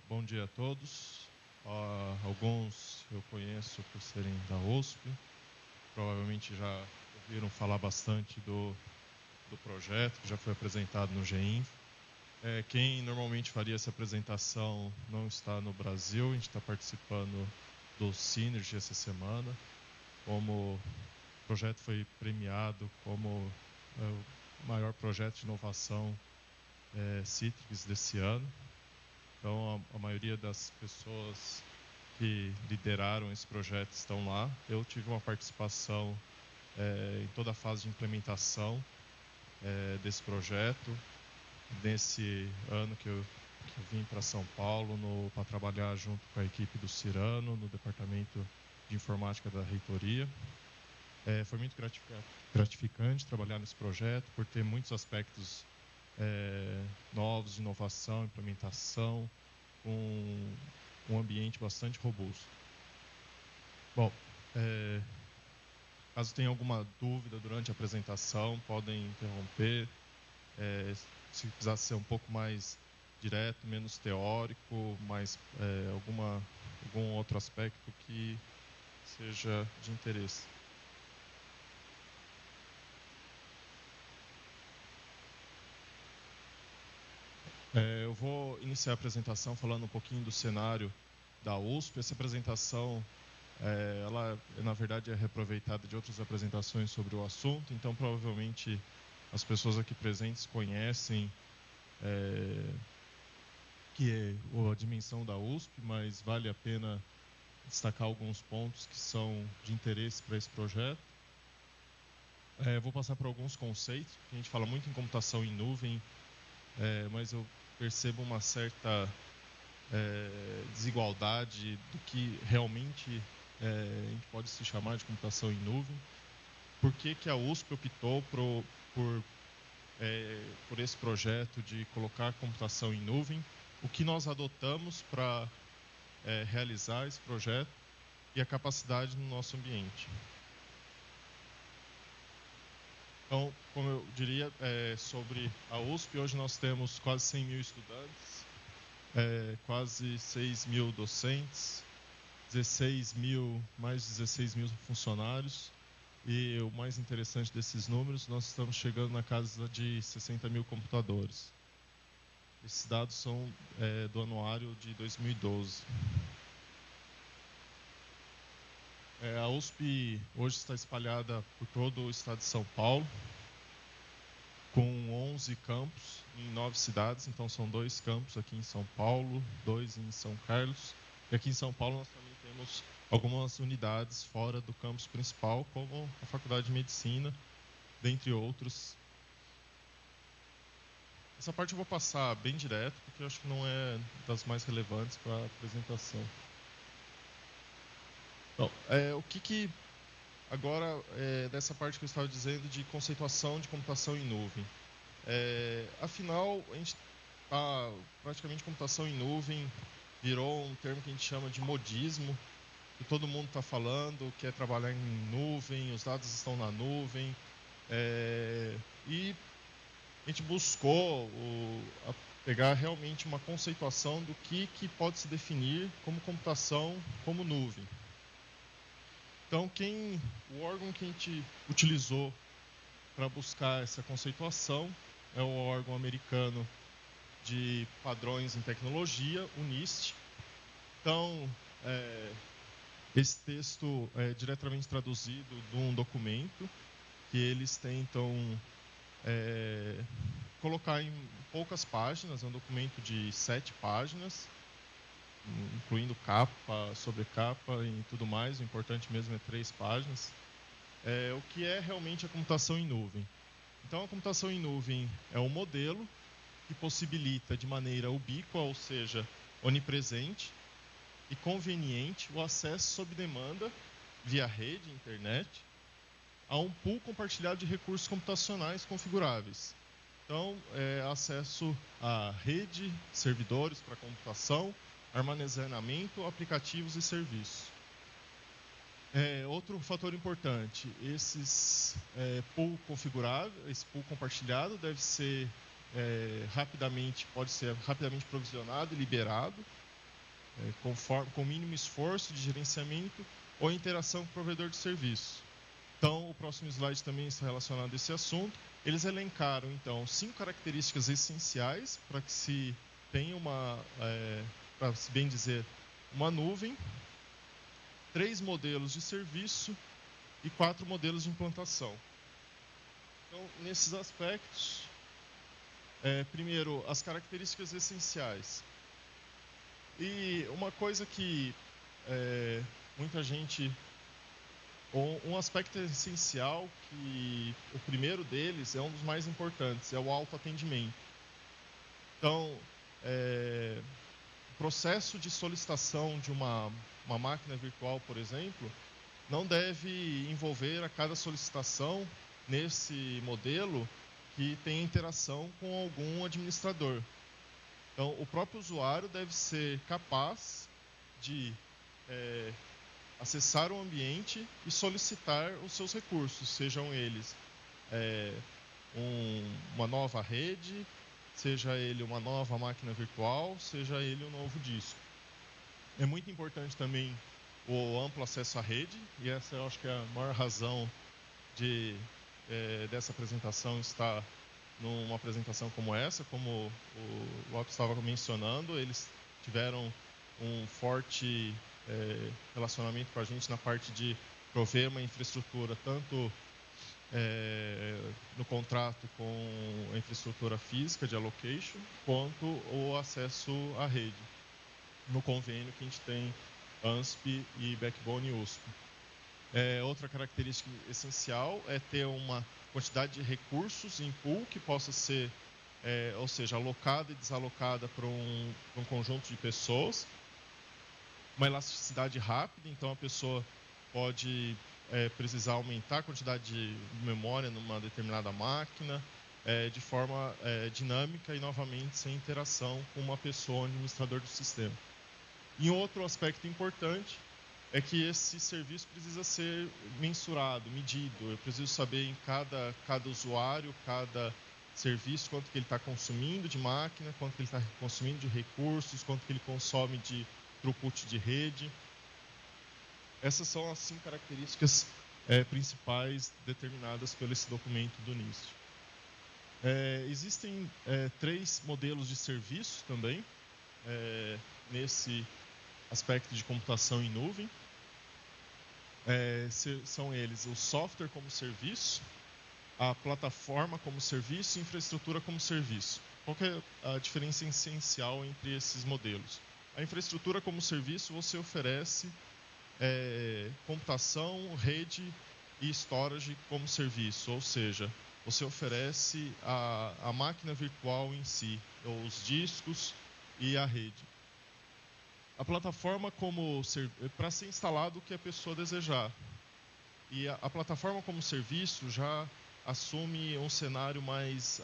Bom dia a todos. Alguns eu conheço por serem da USP, provavelmente já ouviram falar bastante do projeto que já foi apresentado no GEINF. Quem normalmente faria essa apresentação não está no Brasil, a gente está participando do Synergy essa semana. Como o projeto foi premiado como o maior projeto de inovação Citrix desse ano. Então, a maioria das pessoas que lideraram esse projeto estão lá. Eu tive uma participação em toda a fase de implementação desse projeto. Nesse ano que eu vim para São Paulo para trabalhar junto com a equipe do Cirano, no departamento de informática da reitoria. Foi muito gratificante trabalhar nesse projeto, por ter muitos aspectos novos de inovação, implementação, com um ambiente bastante robusto. Bom, caso tenha alguma dúvida durante a apresentação, podem interromper. Se precisar ser um pouco mais direto, menos teórico, mais algum outro aspecto que seja de interesse. Eu vou iniciar a apresentação falando um pouquinho do cenário da USP. Essa apresentação, ela na verdade é reaproveitada de outras apresentações sobre o assunto, então provavelmente as pessoas aqui presentes conhecem a dimensão da USP, mas vale a pena destacar alguns pontos que são de interesse para esse projeto. Vou passar por alguns conceitos, porque a gente fala muito em computação em nuvem, mas eu percebo uma certa desigualdade do que realmente a gente pode se chamar de computação em nuvem. Por que a USP optou por esse projeto de colocar computação em nuvem? O que nós adotamos para realizar esse projeto e a capacidade no nosso ambiente. Então, como eu diria, sobre a USP, hoje nós temos quase 100 mil estudantes, quase 6 mil docentes, mais de 16 mil funcionários, e o mais interessante desses números, nós estamos chegando na casa de 60 mil computadores. Esses dados são do anuário de 2012. A USP hoje está espalhada por todo o estado de São Paulo, com 11 campos em 9 cidades. Então são 2 campos aqui em São Paulo, 2 em São Carlos. E aqui em São Paulo nós também temos algumas unidades fora do campus principal, como a Faculdade de Medicina, dentre outros. Essa parte eu vou passar bem direto, porque eu acho que não é das mais relevantes para a apresentação. Bom, agora, dessa parte que eu estava dizendo de conceituação de computação em nuvem. Afinal, a gente praticamente computação em nuvem virou um termo que a gente chama de modismo, que todo mundo está falando, que é trabalhar em nuvem, os dados estão na nuvem, e a gente buscou pegar realmente uma conceituação do que pode se definir como computação como nuvem. Então, o órgão que a gente utilizou para buscar essa conceituação é o órgão americano de padrões em tecnologia, o NIST. Então, esse texto é diretamente traduzido de um documento que eles tentam colocar em poucas páginas. É um documento de 7 páginas, incluindo capa, sobrecapa e tudo mais. O importante mesmo é 3 páginas. O que é realmente a computação em nuvem? Então, a computação em nuvem é um modelo que possibilita de maneira ubíqua, ou seja, onipresente e conveniente, o acesso sob demanda, via rede, internet, a um pool compartilhado de recursos computacionais configuráveis. Então, acesso à rede, servidores para computação, armazenamento, aplicativos e serviços. Outro fator importante, esse pool configurável, esse pool compartilhado deve ser pode ser rapidamente provisionado e liberado, com mínimo esforço de gerenciamento ou interação com o provedor de serviço. Então, o próximo slide também está relacionado a esse assunto. Eles elencaram, então, 5 características essenciais para que se tenha para se bem dizer, uma nuvem, 3 modelos de serviço e 4 modelos de implantação. Então, nesses aspectos, primeiro, as características essenciais. E uma coisa que muita gente... Um aspecto essencial, que o primeiro deles é um dos mais importantes, é o autoatendimento. Então, o processo de solicitação de uma máquina virtual, por exemplo, não deve envolver a cada solicitação nesse modelo que tenha interação com algum administrador. Então, o próprio usuário deve ser capaz de acessar o ambiente e solicitar os seus recursos, sejam eles uma nova rede, seja ele uma nova máquina virtual, seja ele um novo disco. É muito importante também o amplo acesso à rede, e essa eu acho que é a maior razão dessa apresentação estar numa apresentação como essa. Como o Lopes estava mencionando, eles tiveram um forte relacionamento com a gente na parte de prover uma infraestrutura, tanto no contrato com a infraestrutura física de allocation, quanto o acesso à rede, no convênio que a gente tem ANSP e Backbone USP. Outra característica essencial é ter uma quantidade de recursos em pool que possa ser, ou seja, alocada e desalocada para um conjunto de pessoas. Uma elasticidade rápida, então a pessoa pode precisar aumentar a quantidade de memória numa determinada máquina, de forma dinâmica e, novamente, sem interação com uma pessoa, um administrador do sistema. E outro aspecto importante é que esse serviço precisa ser mensurado, medido. Eu preciso saber em cada usuário, cada serviço, quanto que ele está consumindo de máquina, quanto que ele está consumindo de recursos, quanto que ele consome de throughput de rede. Essas são as 5 características principais determinadas pelo esse documento do NIST. Existem 3 modelos de serviço também, nesse aspecto de computação em nuvem. São eles o software como serviço, a plataforma como serviço e infraestrutura como serviço. Qual que é a diferença essencial entre esses modelos? A infraestrutura como serviço, você oferece computação, rede e storage como serviço, ou seja, você oferece a máquina virtual em si, os discos e a rede. A plataforma para ser instalado o que a pessoa desejar. E a plataforma como serviço já assume um cenário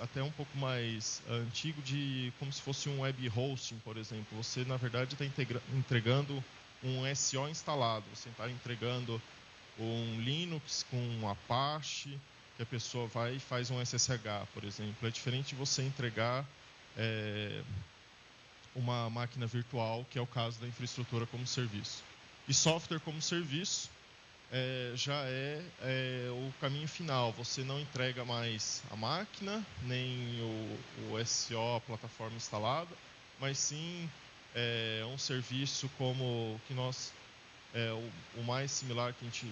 até um pouco mais antigo, como se fosse um web hosting, por exemplo. Você, na verdade, está entregando um SO instalado. Você está entregando um Linux com um Apache, que a pessoa vai e faz um SSH, por exemplo. É diferente de você entregar uma máquina virtual, que é o caso da infraestrutura como serviço. E software como serviço já é o caminho final. Você não entrega mais a máquina, nem o SO, a plataforma instalada, mas sim um serviço como que nós... o mais similar que a gente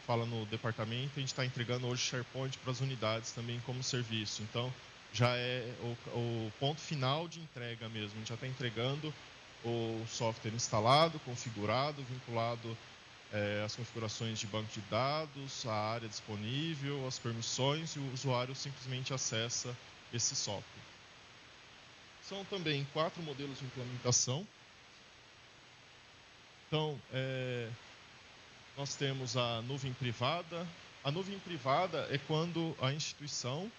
fala no departamento, a gente está entregando hoje SharePoint para as unidades também como serviço. Então, já é o ponto final de entrega mesmo. A gente já está entregando o software instalado, configurado, vinculado às configurações de banco de dados, a área disponível, as permissões, e o usuário simplesmente acessa esse software. São também 4 modelos de implementação. Então, nós temos a nuvem privada. A nuvem privada é quando a instituição,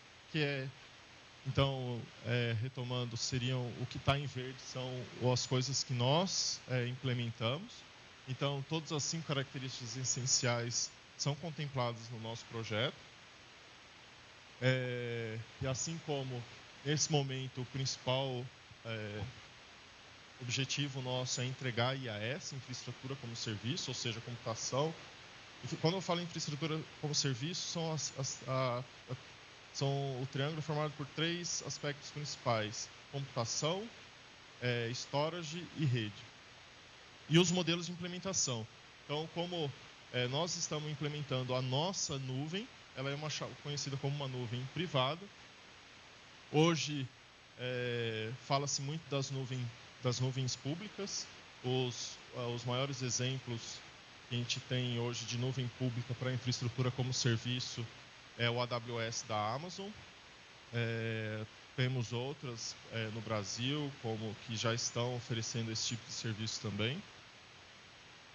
então, retomando, o que está em verde são as coisas que nós implementamos. Então, todas as 5 características essenciais são contempladas no nosso projeto. E assim como Nesse momento, o principal objetivo nosso é entregar IaaS, infraestrutura como serviço, ou seja, computação. Quando eu falo em infraestrutura como serviço, são o triângulo formado por 3 aspectos principais: computação, storage e rede. E os modelos de implementação. Então, como nós estamos implementando a nossa nuvem, ela é conhecida como uma nuvem privada. Hoje, fala-se muito das nuvens públicas. Os maiores exemplos que a gente tem hoje de nuvem pública para infraestrutura como serviço é o AWS da Amazon. Temos outras no Brasil, que já estão oferecendo esse tipo de serviço também.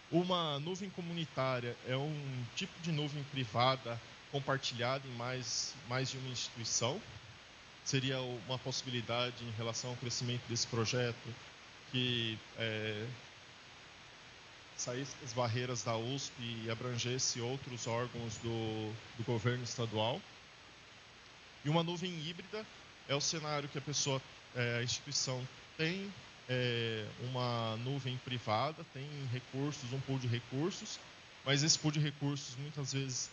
Uma nuvem comunitária é um tipo de nuvem privada compartilhada em mais de uma instituição. Seria uma possibilidade em relação ao crescimento desse projeto que saísse das barreiras da USP e abrangesse outros órgãos do governo estadual. E uma nuvem híbrida é o cenário que a instituição tem uma nuvem privada, tem recursos, um pool de recursos, mas esse pool de recursos, muitas vezes,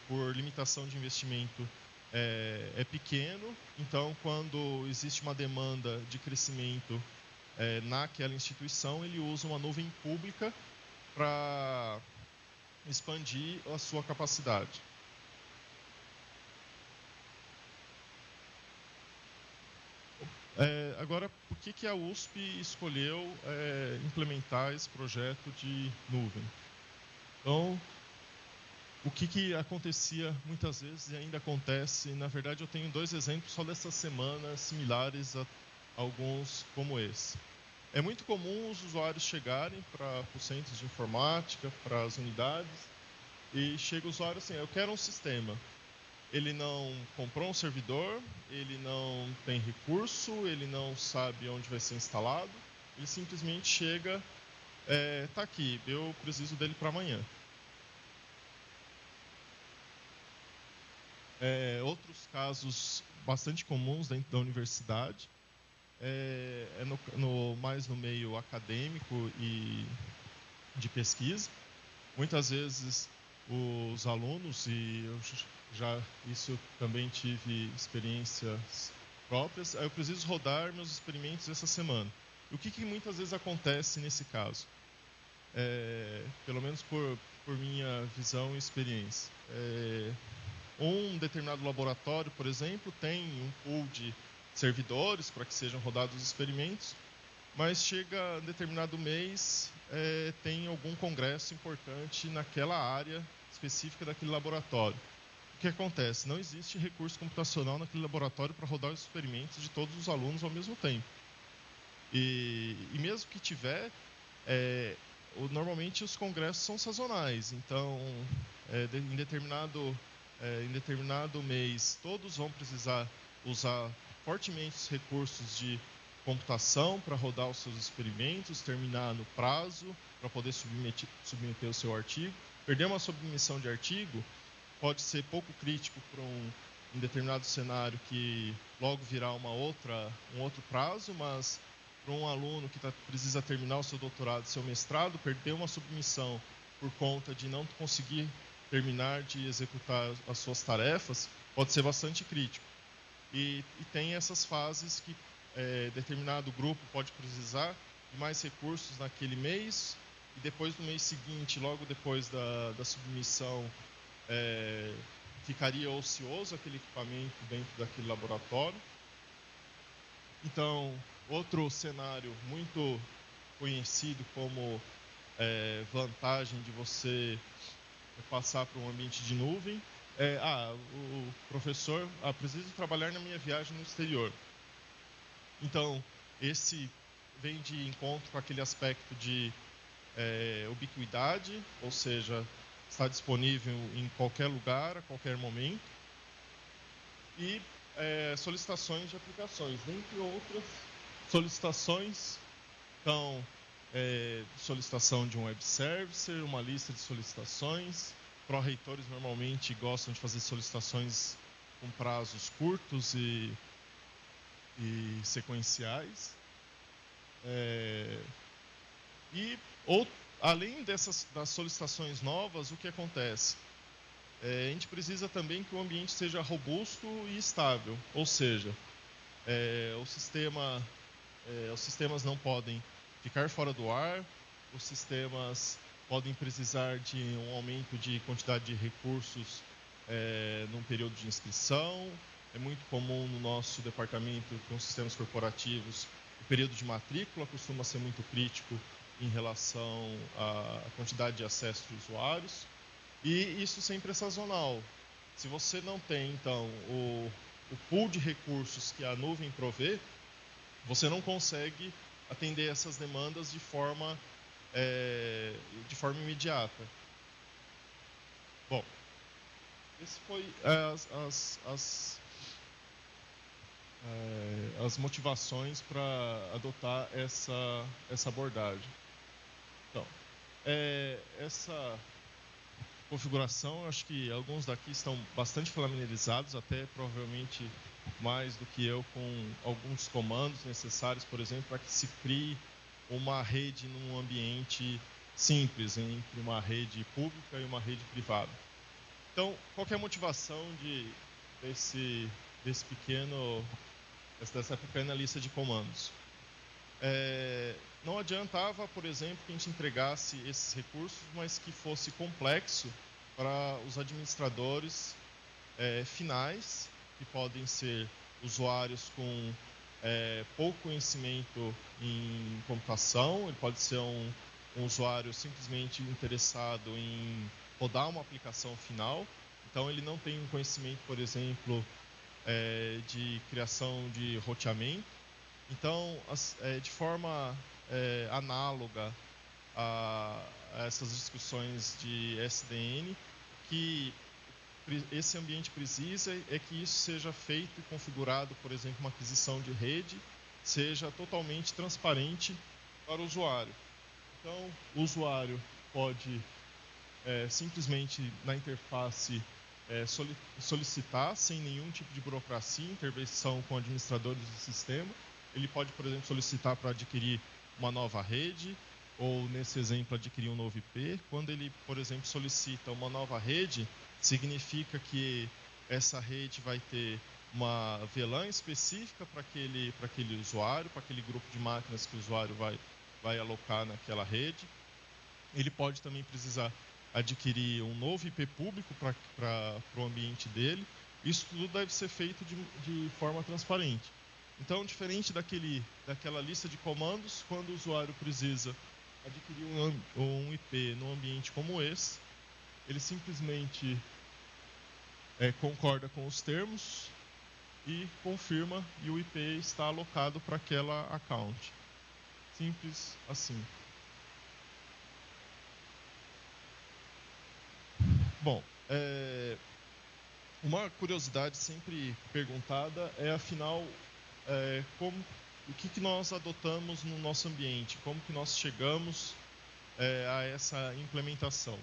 por limitação de investimento, é pequeno. Então, quando existe uma demanda de crescimento naquela instituição, ele usa uma nuvem pública para expandir a sua capacidade. Agora, por que a USP escolheu implementar esse projeto de nuvem? Então, o que acontecia muitas vezes e ainda acontece, na verdade eu tenho 2 exemplos só dessa semana similares a alguns como esse. É muito comum os usuários chegarem para os centros de informática, para as unidades, e chega o usuário assim: eu quero um sistema. Ele não comprou um servidor, ele não tem recurso, ele não sabe onde vai ser instalado, ele simplesmente chega, tá aqui, eu preciso dele para amanhã. Outros casos bastante comuns dentro da universidade, mais no meio acadêmico e de pesquisa. Muitas vezes os alunos, e isso também tive experiências próprias, eu preciso rodar meus experimentos essa semana. E o que muitas vezes acontece nesse caso? Pelo menos por minha visão e experiência. Um determinado laboratório, por exemplo, tem um pool de servidores para que sejam rodados os experimentos, mas chega um determinado mês, tem algum congresso importante naquela área específica daquele laboratório. O que acontece? Não existe recurso computacional naquele laboratório para rodar os experimentos de todos os alunos ao mesmo tempo. E mesmo que tiver, normalmente os congressos são sazonais. Então, em determinado mês, todos vão precisar usar fortemente os recursos de computação para rodar os seus experimentos, terminar no prazo, para poder submeter o seu artigo. Perder uma submissão de artigo pode ser pouco crítico para um determinado cenário que logo virá um outro prazo, mas para um aluno que precisa terminar o seu doutorado, seu mestrado, perder uma submissão por conta de não conseguir terminar de executar as suas tarefas pode ser bastante crítico. E tem essas fases que determinado grupo pode precisar de mais recursos naquele mês, e depois no mês seguinte, logo depois da submissão, ficaria ocioso aquele equipamento dentro daquele laboratório. Então, outro cenário muito conhecido como vantagem de você passar para um ambiente de nuvem o professor, preciso trabalhar na minha viagem no exterior. Então, esse vem de encontro com aquele aspecto de ubiquidade, ou seja, está disponível em qualquer lugar, a qualquer momento. E solicitações de aplicações, dentre outras solicitações. Então, solicitação de um web service, uma lista de solicitações. Pró-reitores normalmente gostam de fazer solicitações com prazos curtos e e sequenciais. Além das solicitações novas, o que acontece? A gente precisa também que o ambiente seja robusto e estável, ou seja, os sistemas não podem ficar fora do ar, os sistemas podem precisar de um aumento de quantidade de recursos num período de inscrição. É muito comum no nosso departamento, com sistemas corporativos, o período de matrícula costuma ser muito crítico em relação à quantidade de acesso de usuários. E isso sempre é sazonal. Se você não tem, então, o pool de recursos que a nuvem provê, você não consegue atender essas demandas de forma imediata. Bom, esse foi as motivações para adotar essa abordagem. Então, essa configuração, acho que alguns daqui estão bastante familiarizados, até provavelmente mais do que eu, com alguns comandos necessários, por exemplo, para que se crie uma rede num ambiente simples, entre uma rede pública e uma rede privada. Então, qual que é a motivação dessa pequena lista de comandos? Não adiantava, por exemplo, que a gente entregasse esses recursos, mas que fosse complexo para os administradores finais, que podem ser usuários com pouco conhecimento em computação. Ele pode ser um usuário simplesmente interessado em rodar uma aplicação final, então ele não tem um conhecimento, por exemplo, de criação de roteamento. Então, de forma análoga a essas discussões de SDN, que esse ambiente precisa é que isso seja feito e configurado, por exemplo, uma aquisição de rede, seja totalmente transparente para o usuário. Então, o usuário pode simplesmente na interface solicitar, sem nenhum tipo de burocracia, intervenção com administradores do sistema. Ele pode, por exemplo, solicitar para adquirir uma nova rede, ou, nesse exemplo, adquirir um novo IP. Quando ele, por exemplo, solicita uma nova rede, significa que essa rede vai ter uma VLAN específica para aquele usuário, para aquele grupo de máquinas que o usuário vai alocar naquela rede. Ele pode também precisar adquirir um novo IP público para o ambiente dele. Isso tudo deve ser feito de forma transparente. Então, diferente daquela lista de comandos, quando o usuário precisa adquirir um IP num ambiente como esse, ele simplesmente concorda com os termos e confirma, e o IP está alocado para aquela account. Simples assim. Bom, uma curiosidade sempre perguntada é, afinal, o que nós adotamos no nosso ambiente, como que nós chegamos a essa implementação.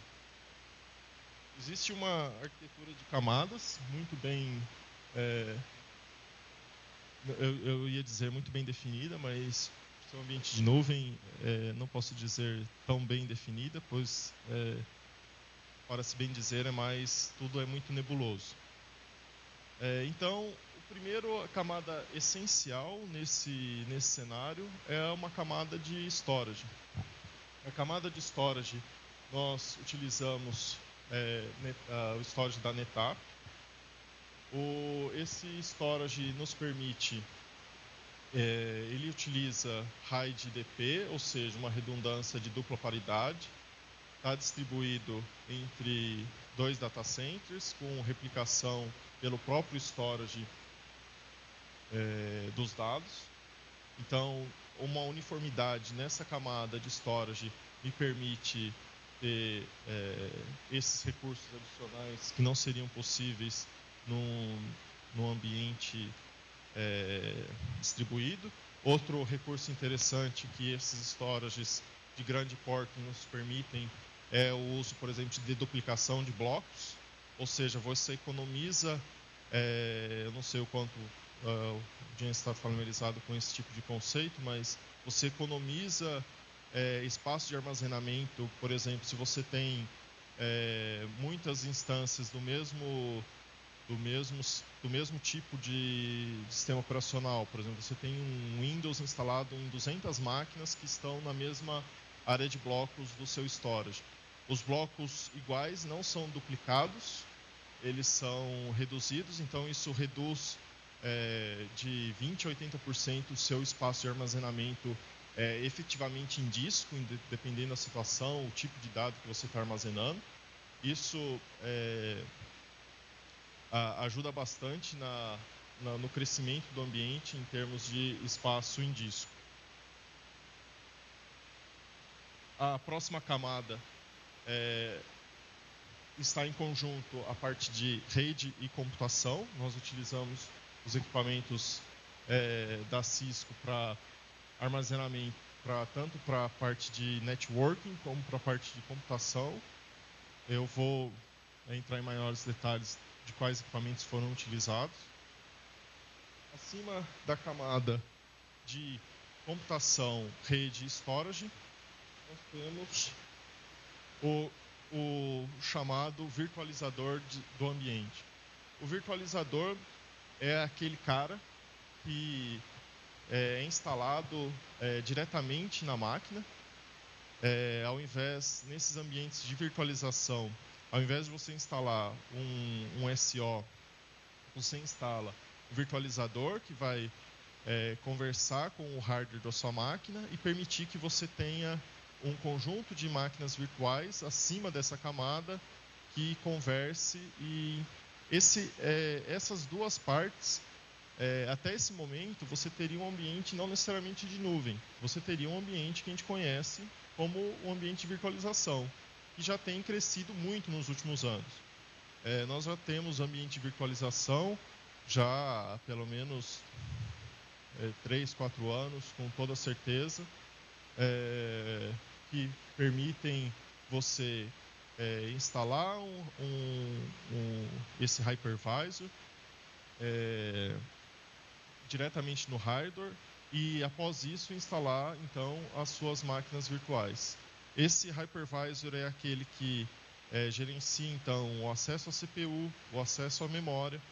Existe uma arquitetura de camadas muito bem, eu ia dizer muito bem definida, mas o ambiente de nuvem não posso dizer tão bem definida, pois, para se bem dizer, tudo é muito nebuloso. Então, a primeira camada essencial nesse cenário é uma camada de storage. A camada de storage, nós utilizamos o storage da NetApp. Esse storage nos permite, ele utiliza RAID DP, ou seja, uma redundância de dupla paridade. Está distribuído entre 2 data centers, com replicação pelo próprio storage dos dados. Então, uma uniformidade nessa camada de storage me permite ter esses recursos adicionais que não seriam possíveis num ambiente distribuído. Outro recurso interessante que esses storages de grande porte nos permitem é o uso, por exemplo, de deduplicação de blocos, ou seja, você economiza, eu não sei o quanto a audiência está familiarizado com esse tipo de conceito, mas você economiza espaço de armazenamento. Por exemplo, se você tem muitas instâncias do mesmo tipo de sistema operacional. Por exemplo, você tem um Windows instalado em 200 máquinas que estão na mesma área de blocos do seu storage. Os blocos iguais não são duplicados, eles são reduzidos, então isso reduz de 20% a 80% o seu espaço de armazenamento efetivamente em disco, dependendo da situação, o tipo de dado que você está armazenando. Isso ajuda bastante no crescimento do ambiente em termos de espaço em disco. A próxima camada está em conjunto a parte de rede e computação. Nós utilizamos os equipamentos da Cisco para armazenamento, tanto para a parte de networking como para a parte de computação. Eu vou entrar em maiores detalhes de quais equipamentos foram utilizados. Acima da camada de computação, rede e storage, nós temos o chamado virtualizador do ambiente. O virtualizador é aquele cara que é instalado diretamente na máquina. Ao invés, nesses ambientes de virtualização, ao invés de você instalar um SO, você instala um virtualizador que vai conversar com o hardware da sua máquina e permitir que você tenha um conjunto de máquinas virtuais acima dessa camada que converse. E essas duas partes, até esse momento, você teria um ambiente não necessariamente de nuvem. Você teria um ambiente que a gente conhece como um ambiente de virtualização, que já tem crescido muito nos últimos anos. Nós já temos ambiente de virtualização já há pelo menos 3, 4 anos, com toda certeza, que permitem você instalar esse hypervisor diretamente no hardware e, após isso, instalar então as suas máquinas virtuais. Esse hypervisor é aquele que gerencia então o acesso à CPU, o acesso à memória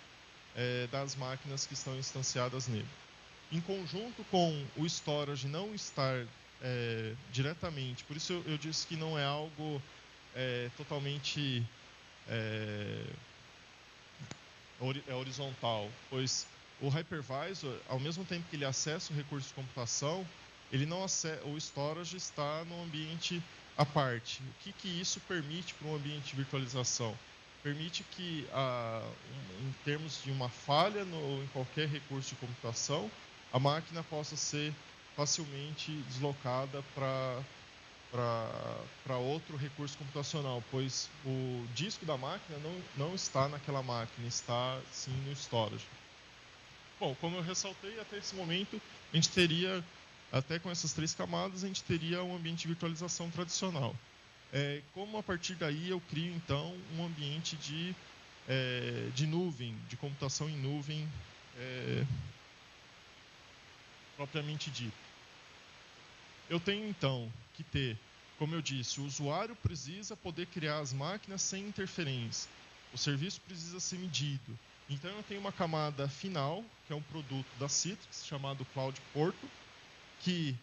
das máquinas que estão instanciadas nele. Em conjunto com o storage não estar diretamente, por isso eu disse que não é algo totalmente horizontal, pois o hypervisor, ao mesmo tempo que ele acessa o recurso de computação, o storage está no ambiente à parte. O que isso permite para um ambiente de virtualização? Permite que, em termos de uma falha em qualquer recurso de computação, a máquina possa ser facilmente deslocada para outro recurso computacional, pois o disco da máquina não está naquela máquina, está sim no storage. Bom, como eu ressaltei, até esse momento, a gente teria, até com essas 3 camadas, a gente teria um ambiente de virtualização tradicional. Como a partir daí eu crio, então, um ambiente de nuvem, de computação em nuvem, propriamente dito. Eu tenho, então, que ter, como eu disse, o usuário precisa poder criar as máquinas sem interferência. O serviço precisa ser medido. Então, eu tenho uma camada final, que é um produto da Citrix, chamado Cloud Portal, que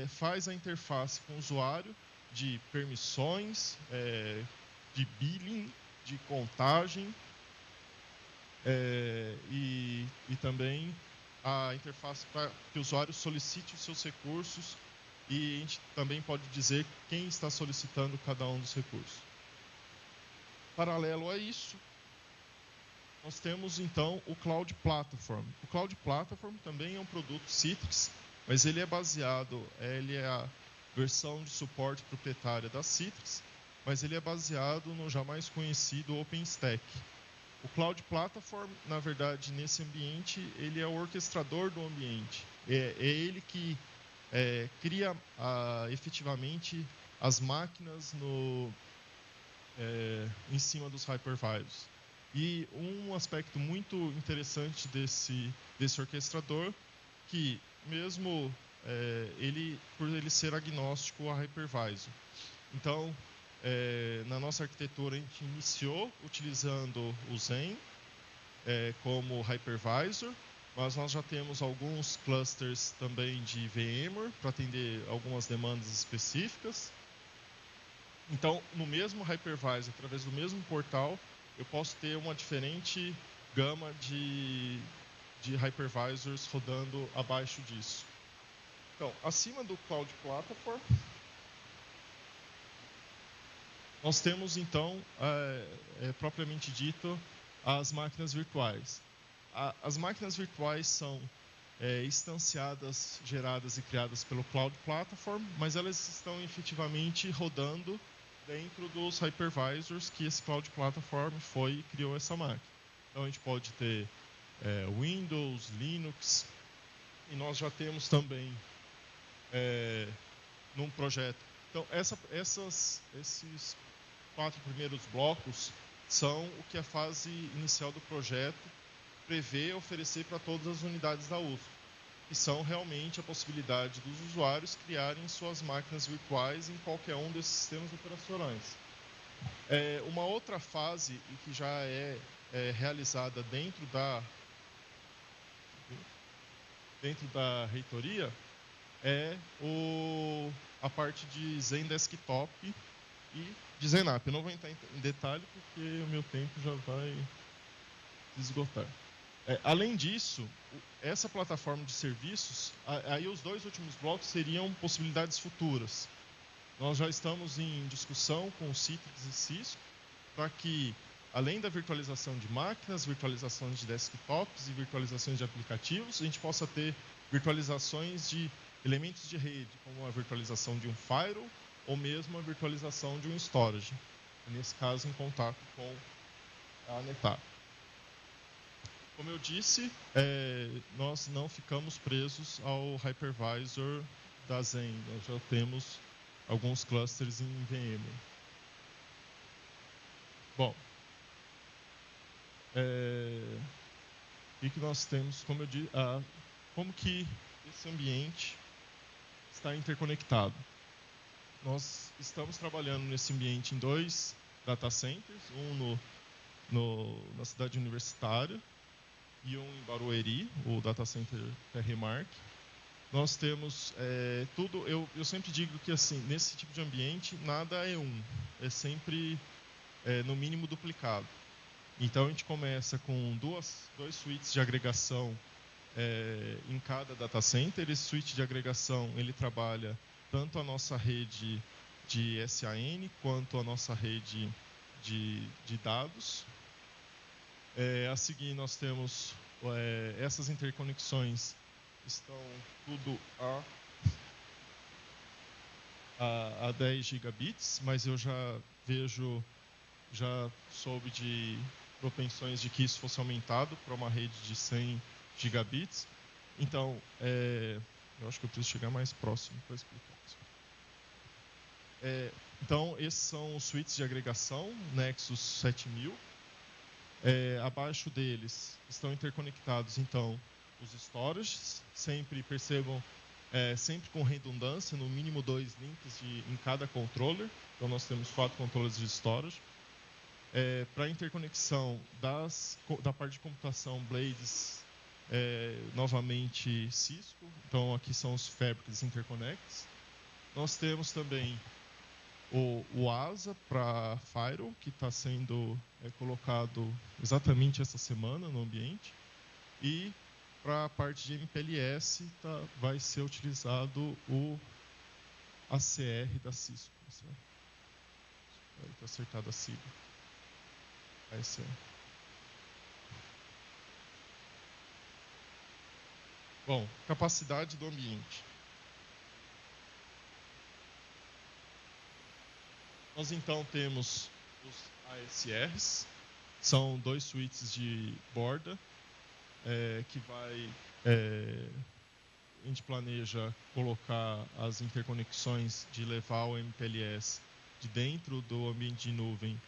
faz a interface com o usuário de permissões, de billing, de contagem, e também a interface para que o usuário solicite os seus recursos, e a gente também pode dizer quem está solicitando cada um dos recursos. Paralelo a isso, nós temos então o Cloud Platform. O Cloud Platform também é um produto Citrix, mas ele é a versão de suporte proprietária da Citrix, mas ele é baseado no jamais conhecido OpenStack. O Cloud Platform, na verdade, nesse ambiente, ele é o orquestrador do ambiente. É ele que cria efetivamente as máquinas em cima dos hypervisors. E um aspecto muito interessante desse orquestrador, que mesmo por ele ser agnóstico a hypervisor. Então, na nossa arquitetura, a gente iniciou utilizando o Zen como hypervisor, mas nós já temos alguns clusters também de VMware para atender algumas demandas específicas. Então, no mesmo hypervisor, através do mesmo portal, eu posso ter uma diferente gama de hypervisors rodando abaixo disso. Então, acima do Cloud Platform, nós temos, então, propriamente dito, as máquinas virtuais. As máquinas virtuais são instanciadas, geradas e criadas pelo Cloud Platform, mas elas estão efetivamente rodando dentro dos hypervisors que esse Cloud Platform foi e criou essa máquina. Então, a gente pode ter Windows, Linux, e nós já temos também num projeto. Então, esses 4 primeiros blocos são o que a fase inicial do projeto prevê oferecer para todas as unidades da USP, que são realmente a possibilidade dos usuários criarem suas máquinas virtuais em qualquer um desses sistemas operacionais. Uma outra fase, e que já é realizada dentro da reitoria, é a parte de Zen Desktop e de ZenApp. Eu não vou entrar em detalhe porque o meu tempo já vai se esgotar. Além disso, essa plataforma de serviços, aí os 2 últimos blocos seriam possibilidades futuras. Nós já estamos em discussão com o Citrix e Cisco para que, além da virtualização de máquinas, virtualizações de desktops e virtualizações de aplicativos, a gente possa ter virtualizações de elementos de rede, como a virtualização de um firewall ou mesmo a virtualização de um storage. Nesse caso, em contato com a NetApp. Como eu disse, nós não ficamos presos ao hypervisor da Zen. Nós já temos alguns clusters em VMware. Bom, o que nós temos, como eu disse, como que esse ambiente está interconectado. Nós estamos trabalhando nesse ambiente em 2 data centers, um na cidade universitária e um em Barueri, o data center Terremark. Nós temos tudo, eu sempre digo que assim, nesse tipo de ambiente, nada é é sempre no mínimo duplicado. Então a gente começa com dois suítes de agregação em cada data center. Esse suíte de agregação, ele trabalha tanto a nossa rede de SAN quanto a nossa rede de dados. A seguir nós temos essas interconexões estão tudo a 10 gigabits, mas eu já soube de propensões de que isso fosse aumentado para uma rede de 100 gigabits. Então, eu acho que eu preciso chegar mais próximo para explicar isso. Então, esses são os suítes de agregação, Nexus 7000. Abaixo deles estão interconectados, então, os storages, sempre percebam, sempre com redundância, no mínimo 2 links em cada controller. Então, nós temos 4 controllers de storage. Para interconexão da parte de computação, Blades, novamente Cisco. Então, aqui são os Fabrics Interconnects. Nós temos também o ASA para Firewall, que está sendo colocado exatamente essa semana no ambiente. E para a parte de MPLS vai ser utilizado o ACR da Cisco. Está acertada a sigla. ACR. Bom, capacidade do ambiente. Nós então temos os ASRs, são 2 suítes de borda, que a gente planeja colocar as interconexões de levar o MPLS de dentro do ambiente de nuvem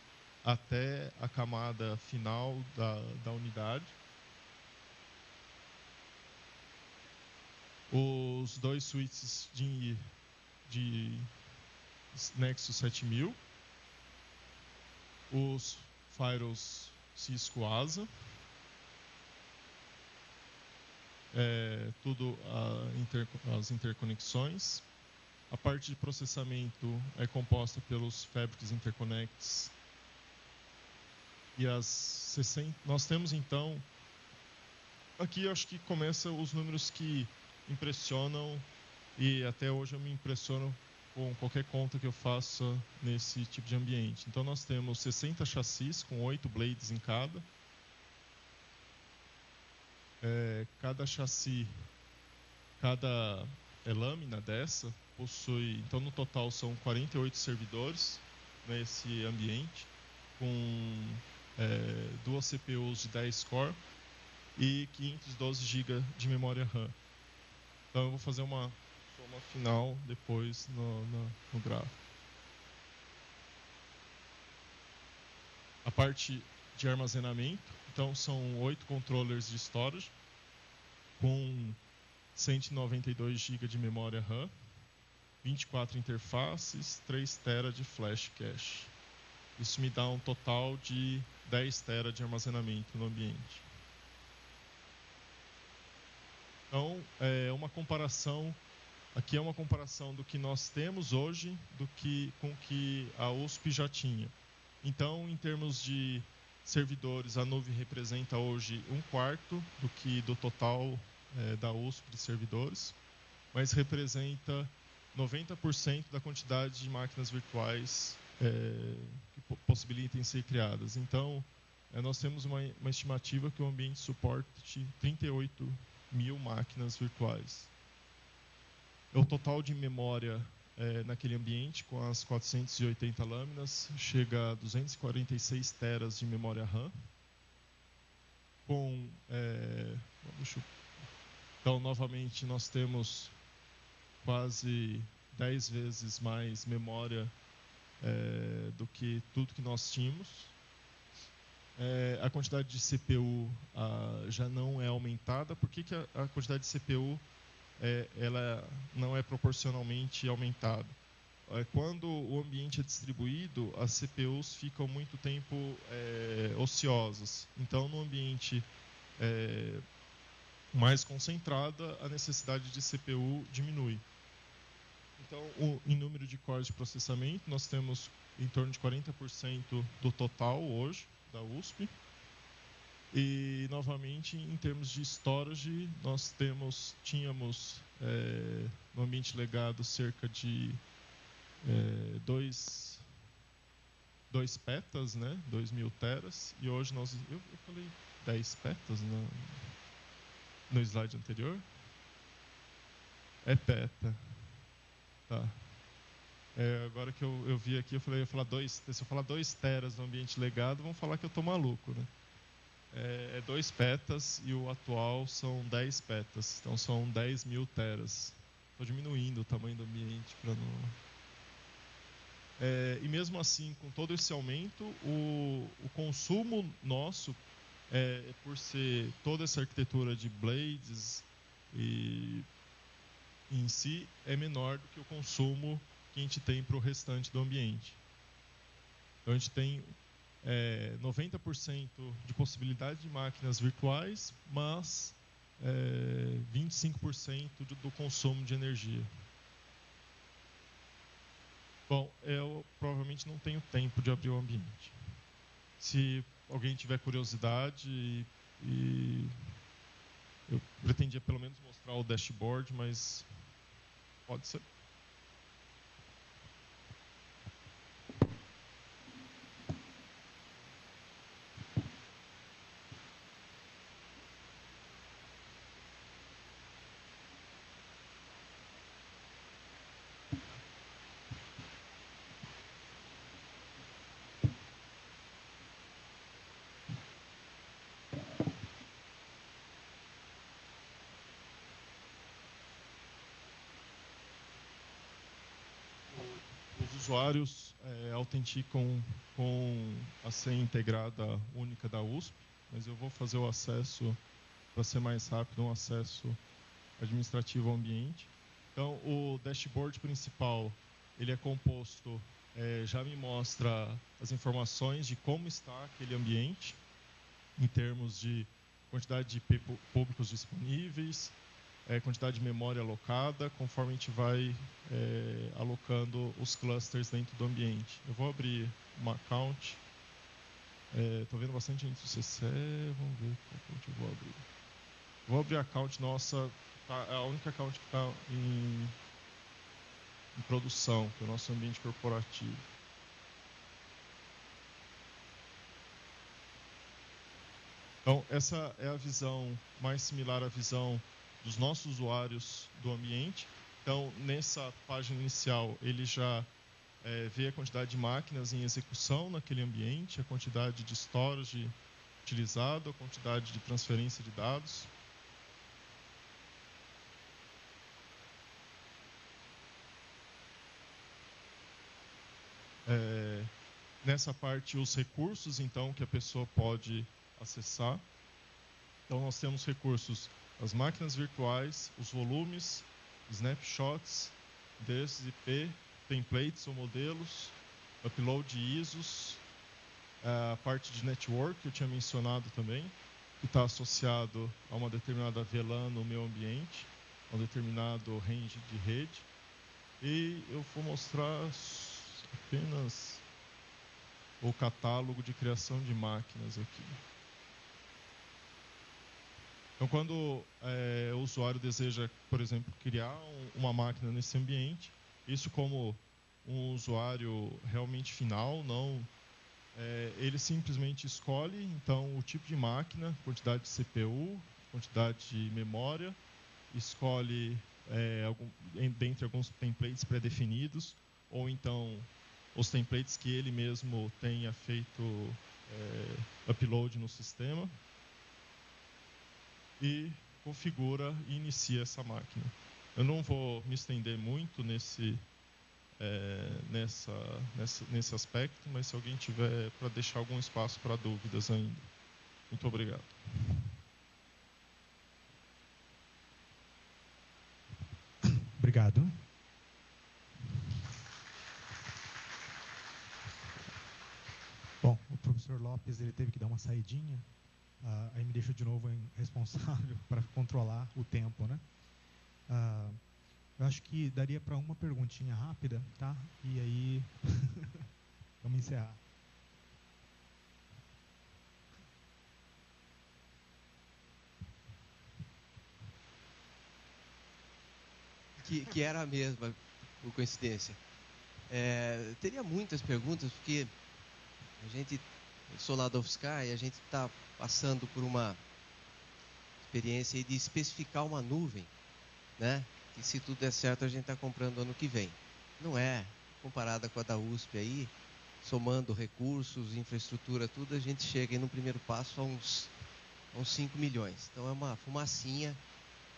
até a camada final da unidade. Os 2 switches de Nexus 7000, os firewalls Cisco ASA, tudo as interconexões. A parte de processamento é composta pelos Fabrics Interconnects. E nós temos então, aqui eu acho que começam os números que impressionam, e até hoje eu me impressiono com qualquer conta que eu faça nesse tipo de ambiente. Então nós temos 60 chassis com 8 blades em cada. Cada chassi, cada lâmina dessa possui, então no total são 48 servidores nesse ambiente, com 2 CPUs de 10 core e 512 GB de memória RAM. Então eu vou fazer uma soma final depois no gráfico. A parte de armazenamento, então são 8 controllers de storage com 192 GB de memória RAM, 24 interfaces, 3 TB de flash cache. Isso me dá um total de 10 TB de armazenamento no ambiente. Então, uma comparação, aqui é uma comparação do que nós temos hoje com o que a USP já tinha. Então, em termos de servidores, a nuvem representa hoje 1/4 do total da USP de servidores, mas representa 90% da quantidade de máquinas virtuais que possibilitem ser criadas. Então, nós temos uma estimativa que o ambiente suporte 38.000 máquinas virtuais. O total de memória naquele ambiente, com as 480 lâminas, chega a 246 teras de memória RAM. Então, novamente, nós temos quase 10 vezes mais memória do que tudo que nós tínhamos. A quantidade de CPU já não é aumentada. Por que a quantidade de CPU ela não é proporcionalmente aumentada? Quando o ambiente é distribuído, as CPUs ficam muito tempo ociosas. Então, no ambiente mais concentrada, a necessidade de CPU diminui. Então, em número de cores de processamento, nós temos em torno de 40% do total hoje da USP. E, novamente, em termos de storage, nós tínhamos no ambiente legado cerca de 2 petas, né? 2.000 teras. E hoje eu falei 10 petas no slide anterior. É peta. Tá. Agora que eu vi aqui, eu falei, se eu falar 2 teras no ambiente legado, vão falar que eu estou maluco, né? 2 petas e o atual são 10 petas. Então são 10.000 teras. Estou diminuindo o tamanho do ambiente para não... e mesmo assim, com todo esse aumento, o consumo nosso, por ser toda essa arquitetura de blades e em si, é menor do que o consumo que a gente tem para o restante do ambiente. Então a gente tem 90% de possibilidade de máquinas virtuais, mas 25% do consumo de energia. Bom, eu provavelmente não tenho tempo de abrir o ambiente. Se alguém tiver curiosidade, eu pretendia pelo menos mostrar o dashboard, mas pode ser. usuários autenticam com a senha integrada única da USP, mas eu vou fazer o acesso, para ser mais rápido, um acesso administrativo ao ambiente. Então, o dashboard principal, ele é composto, já me mostra as informações de como está aquele ambiente, em termos de quantidade de IP públicos disponíveis, quantidade de memória alocada, conforme a gente vai alocando os clusters dentro do ambiente. Eu vou abrir uma account. Estou vendo bastante gente do CC. Vamos ver qual account eu vou abrir. Vou abrir a account nossa, é a única account que está em produção, que é o nosso ambiente corporativo. Então, essa é a visão mais similar à visão dos nossos usuários do ambiente. Então, nessa página inicial, ele já vê a quantidade de máquinas em execução naquele ambiente, a quantidade de storage utilizado, a quantidade de transferência de dados. Nessa parte, os recursos, então, que a pessoa pode acessar. Então, nós temos recursos, as máquinas virtuais, os volumes, snapshots, endereços IP, templates ou modelos, upload de ISOs, a parte de network, que eu tinha mencionado também, que está associado a uma determinada VLAN no meu ambiente, a um determinado range de rede. E eu vou mostrar apenas o catálogo de criação de máquinas aqui. Então, quando o usuário deseja, por exemplo, criar uma máquina nesse ambiente, isso como um usuário realmente final, não, ele simplesmente escolhe então o tipo de máquina, quantidade de CPU, quantidade de memória, escolhe dentre alguns templates pré-definidos, ou então os templates que ele mesmo tenha feito upload no sistema, e configura e inicia essa máquina. Eu não vou me estender muito nesse aspecto, mas se alguém tiver para deixar algum espaço para dúvidas ainda. Muito obrigado. Obrigado. Bom, o professor Lopes ele teve que dar uma saidinha, aí me deixou de novo responsável para controlar o tempo, né? Eu acho que daria para uma perguntinha rápida, tá? E aí vamos encerrar. Que era a mesma, por coincidência. Teria muitas perguntas, porque eu sou lá da UFSCar e a gente está passando por uma experiência aí de especificar uma nuvem, né? Que se tudo der certo a gente está comprando ano que vem. Não é, comparada com a da USP aí, somando recursos, infraestrutura, tudo, a gente chega aí no primeiro passo a uns 5 milhões. Então é uma fumacinha,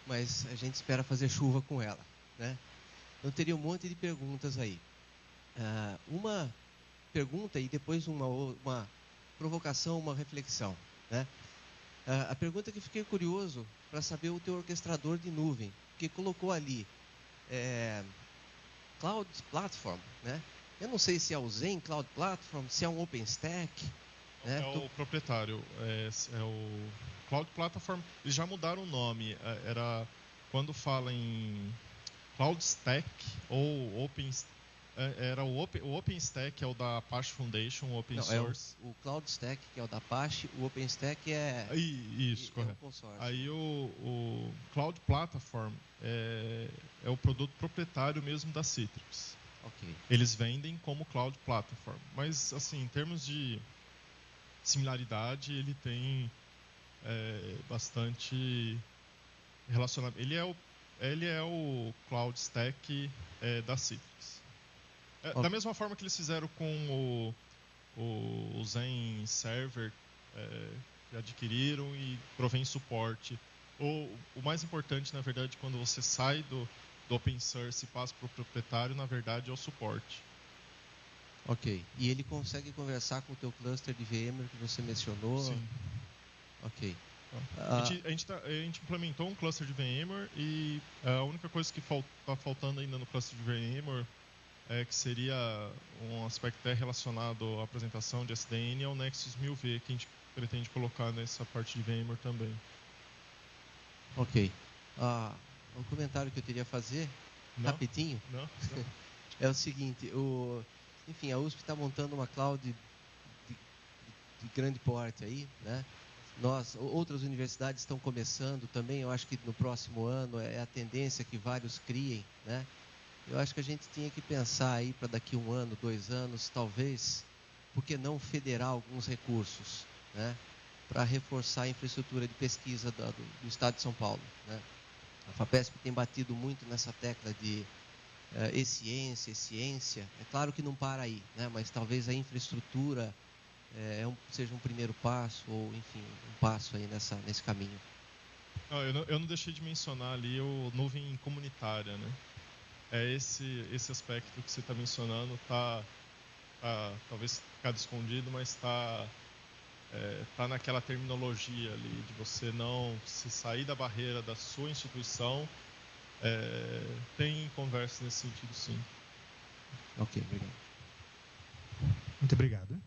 mas a gente espera fazer chuva com ela, né? Então teria um monte de perguntas aí. Uma pergunta e depois uma provocação, uma reflexão, né? A pergunta que eu fiquei curioso para saber o teu orquestrador de nuvem, que colocou ali Cloud Platform, né? Eu não sei se é o Zen Cloud Platform, se é um OpenStack. Né? O proprietário, é o Cloud Platform. Eles já mudaram o nome. Quando fala em Cloud Stack ou era o OpenStack, é o da Apache Foundation, o Open Source. O Cloud Stack, que é o da Apache, o OpenStack Isso, correto. Open Source. Aí o Cloud Platform é o produto proprietário mesmo da Citrix. Okay. Eles vendem como Cloud Platform, mas assim, em termos de similaridade, ele tem bastante relacionamento. Ele é o Cloud Stack da Citrix. Da mesma forma que eles fizeram com o Zen Server, que adquiriram e provém suporte. O mais importante, na verdade, quando você sai do open source e passa para o proprietário, na verdade, é o suporte. Ok. E ele consegue conversar com o teu cluster de VMware que você mencionou? Sim. Ok. A gente implementou um cluster de VMware e a única coisa que está faltando ainda no cluster de VMware que seria um aspecto até relacionado à apresentação de SDN, é o Nexus 1000V, que a gente pretende colocar nessa parte de VMware também. Ok. Um comentário que eu queria fazer, rapidinho, Não. é o seguinte, enfim, a USP está montando uma cloud de grande porte aí, né? Outras universidades estão começando também, eu acho que no próximo ano é a tendência que vários criem, né? Eu acho que a gente tinha que pensar aí para daqui 1 ano, 2 anos, talvez, por que não federar alguns recursos, né? Para reforçar a infraestrutura de pesquisa do Estado de São Paulo, né? A FAPESP tem batido muito nessa tecla de ciência. É claro que não para aí, né? Mas talvez a infraestrutura seja um primeiro passo, ou enfim, um passo aí nesse caminho. Eu não deixei de mencionar ali o nuvem comunitária, né? Esse aspecto que você está mencionando talvez ficado escondido, mas está naquela terminologia ali de você não se sair da barreira da sua instituição. Tem conversa nesse sentido, sim. Ok, obrigado. Muito obrigado.